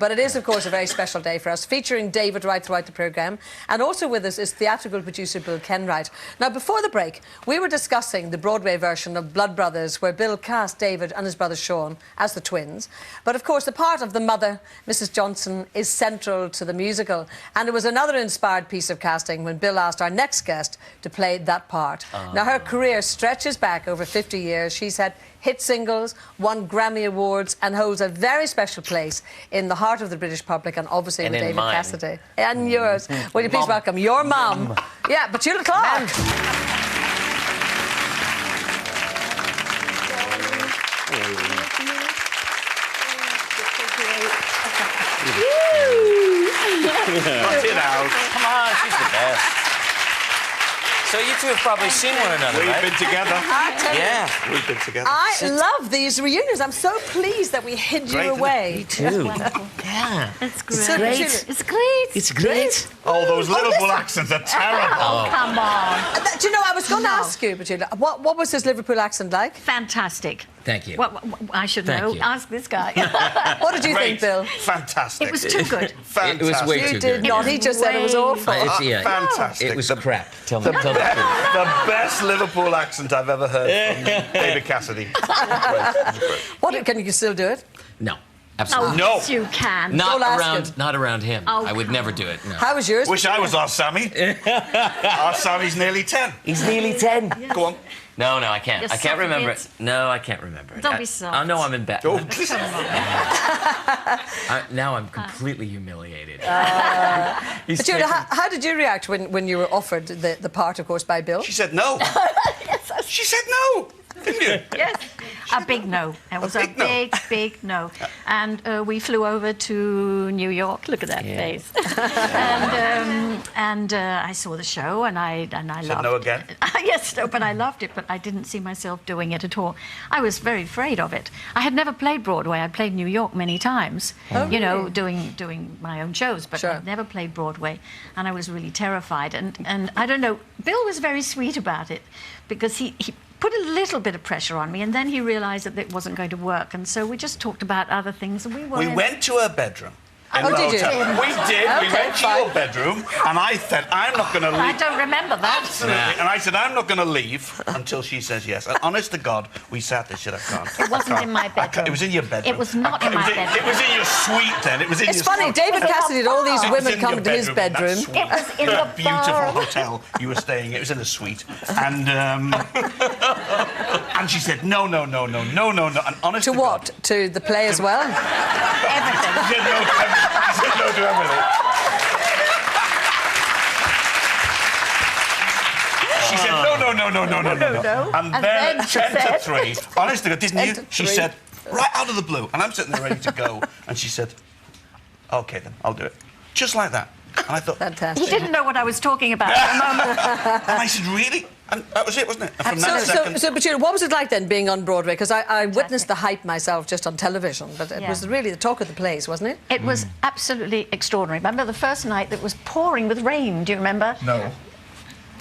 But it is, of course, a very special day for us, featuring David right throughout the programme. And also with us is theatrical producer BIll Kenwright. Now, before the break, we were discussing the Broadway version of Blood Brothers, where Bill cast David and his brother Sean as the twins. But, of course, the part of the mother, Mrs. Johnson, is central to the musical. And it was another inspired piece of casting when Bill asked our next guest to play that part. Now, her career stretches back over 50 years. She's had hit singles, won Grammy Awards, and holds a very special place in the heart of the British public, and obviously with David Cassidy. And yours. Will you please welcome your mum? Yeah, Petula Clark. Cut it out. Come on, she's the best. So you two have probably seen one another, We've been together. Yeah. We've been together. I love these reunions. I'm so pleased that we hid you away. Me too. Yeah. It's great. It's great. It's great. It's great. Oh, those Liverpool accents are terrible. Oh, come on. Do you know, I was going to ask you, Petula, what was his Liverpool accent like? Fantastic. Thank you. What I should know. Ask this guy. What did you think, Bill? Fantastic. It was too good. Fantastic. It was way too You did good. not. He just said it was awful. Fantastic. It was crap. Tell me the truth. The best Liverpool accent I've ever heard from David Cassidy. What, can you still do it? No. Oh, Absolutely. No. yes, you can. Not around him. Oh, I would come never on. do it. No. How was yours? Wish I was our Sammy. Our Sammy's nearly 10. He's nearly 10. Go on. No, I can't. You're I can't remember it. soft. No, I can't remember it. Don't be soft. I know I'm in bed. Oh, Now I'm completely humiliated. Petula, how did you react when you were offered the part, of course, by Bill? she said no. She said no. Didn't you? Yes. A big no. It was a big no. big no. And we flew over to New York. Look at that face. and I saw the show, and I loved Said no again? Yes, no, but I loved it, but I didn't see myself doing it at all. I was very afraid of it. I had never played Broadway. I'd played New York many times, you know, doing my own shows, but I'd never played Broadway, and I was really terrified. And I don't know, Bill was very sweet about it, because he put a little bit of pressure on me, and then he realised that it wasn't going to work, and so we just talked about other things, and we went to her bedroom. Oh, did you? We did. Okay, we went to your bedroom, and I said, I'm not going to leave. I don't remember that. Absolutely. And I said, I'm not going to leave until she says yes. And honest to God, we sat there, shit, I can't. It wasn't in my bedroom. It was in your bedroom. It was not in my bedroom. It was in your suite then. It was in It's your funny, suite. David Cassidy had all these It was women in come your to his bedroom. That suite. It was in That the beautiful bar. hotel you were staying. It was in a suite. And and she said, no. And honest To to what? God, To the play as well? Everything. she said no to everything. She said no to everything. She said, no. And then 10 to 3. Honest to God, didn't you? She said, right out of the blue. And I'm sitting there ready to go. And she said, OK, then, I'll do it. Just like that. And I thought... Fantastic. He didn't know what I was talking about at the moment. And I said, really? And that was it, wasn't it? And from that second... So, Petula, what was it like then, being on Broadway? Because I witnessed the hype myself just on television, but it was really the talk of the place, wasn't it? It was absolutely extraordinary. Remember the first night that was pouring with rain? Do you remember? No.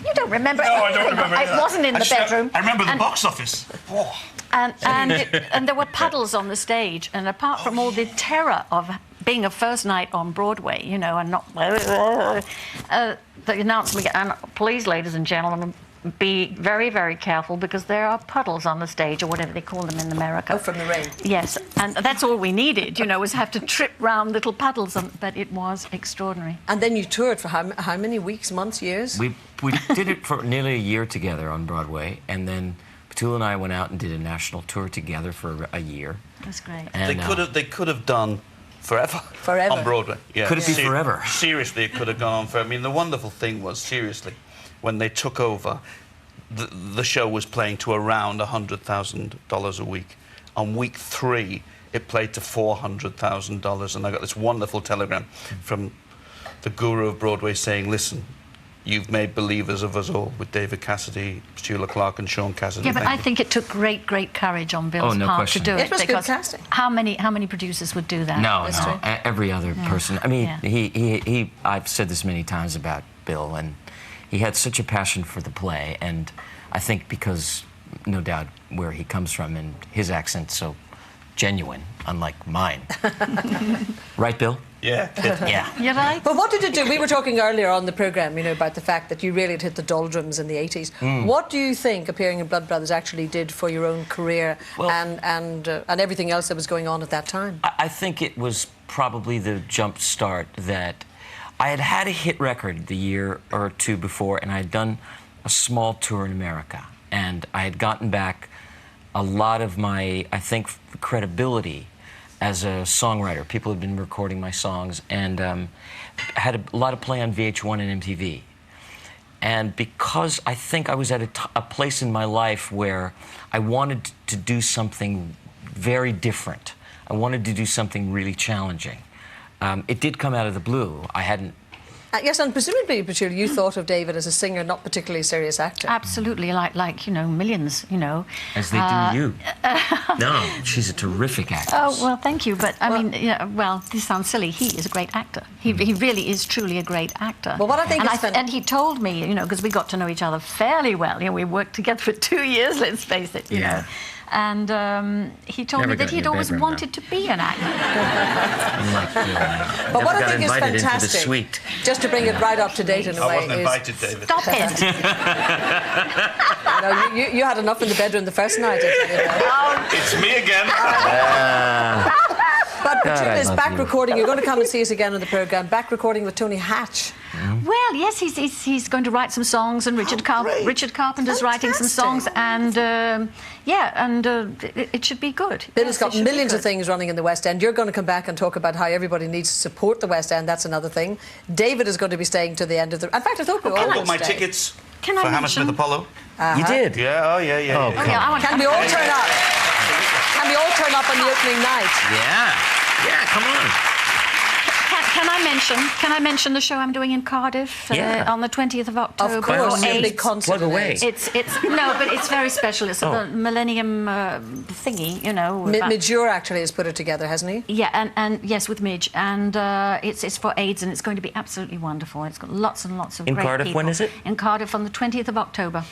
You don't remember No, I anything. don't remember. It wasn't in the bedroom. I remember the box office. Oh. And there were puddles on the stage. And apart from all the terror of being a first night on Broadway, you know, and not... the announcement, and please, ladies and gentlemen, be very, very careful, because there are puddles on the stage, or whatever they call them in America. Oh, from the rain. Yes, and that's all we needed, you know, was have to trip round little puddles, but it was extraordinary. And then you toured for how many weeks, months, years? We did it for nearly a year together on Broadway, and then Petula and I went out and did a national tour together for a year. That's great. And, They could have done forever. Forever. On Broadway. Yeah. Could it be forever? Seriously, it could have gone on forever. I mean, the wonderful thing was, seriously, when they took over, the show was playing to around $100,000 a week. On week 3, it played to $400,000, and I got this wonderful telegram from the guru of Broadway saying, listen, you've made believers of us all with David Cassidy, Petula Clark and Sean Cassidy. Yeah, but I think it took great courage on Bill's part to do it. It was good because casting. how many producers would do that? No. Every other person. I mean, Yeah. I've said this many times about Bill, and he had such a passion for the play, and I think because, no doubt, where he comes from and his accent so genuine, unlike mine. Right, Bill? Yeah. Yeah. You're right. But what did it do? We were talking earlier on the programme, you know, about the fact that you really had hit the doldrums in the 80s. What do you think appearing in Blood Brothers actually did for your own career and everything else that was going on at that time? I think it was probably the jump start that I had a hit record the year or two before, and I had done a small tour in America, and I had gotten back a lot of my, I think, credibility as a songwriter. People had been recording my songs, and had a lot of play on VH1 and MTV. And because I think I was at a place in my life where I wanted to do something very different. I wanted to do something really challenging. It did come out of the blue. I hadn't... Yes, and presumably, Petula, you thought of David as a singer, not particularly a serious actor. Absolutely, like you know, millions, you know. As they do you. No, she's a terrific actress. Oh, well, thank you. But, I mean, yeah, well, this sounds silly. He is a great actor. He really is truly a great actor. Well, what I think and he told me, you know, because we got to know each other fairly well. You know, we worked together for 2 years, let's face it, you know. And he told me that he'd always wanted to be an actor. But what I think is fantastic, just to bring it right up to date in a way, I wasn't invited, David. Stop it! No, you had enough in the bedroom the first night. It's me again. But Petula is back recording. You're going to come and see us again on the programme. Back recording with Tony Hatch. Well, yes, he's going to write some songs, and Richard Carpenter's writing some songs, and it should be good. Bill's got millions of things running in the West End. You're going to come back and talk about how everybody needs to support the West End. That's another thing. David is going to be staying to the end of the... In fact, I thought we all I bought my tickets for Hammersmith Apollo. You did? Yeah, oh, yeah. Oh, Can we all turn up? Can we all turn up on the opening night? Yeah, come on. Can I mention the show I'm doing in Cardiff on the 20th of October? Of course, a big concert. Plug away. No, but it's very special. It's the Millennium thingy, you know. Midge Ure actually has put it together, hasn't he? Yeah, and yes, with Midge, and it's for AIDS, and it's going to be absolutely wonderful. It's got lots and lots of great Cardiff, people. when is it? In Cardiff on the 20th of October.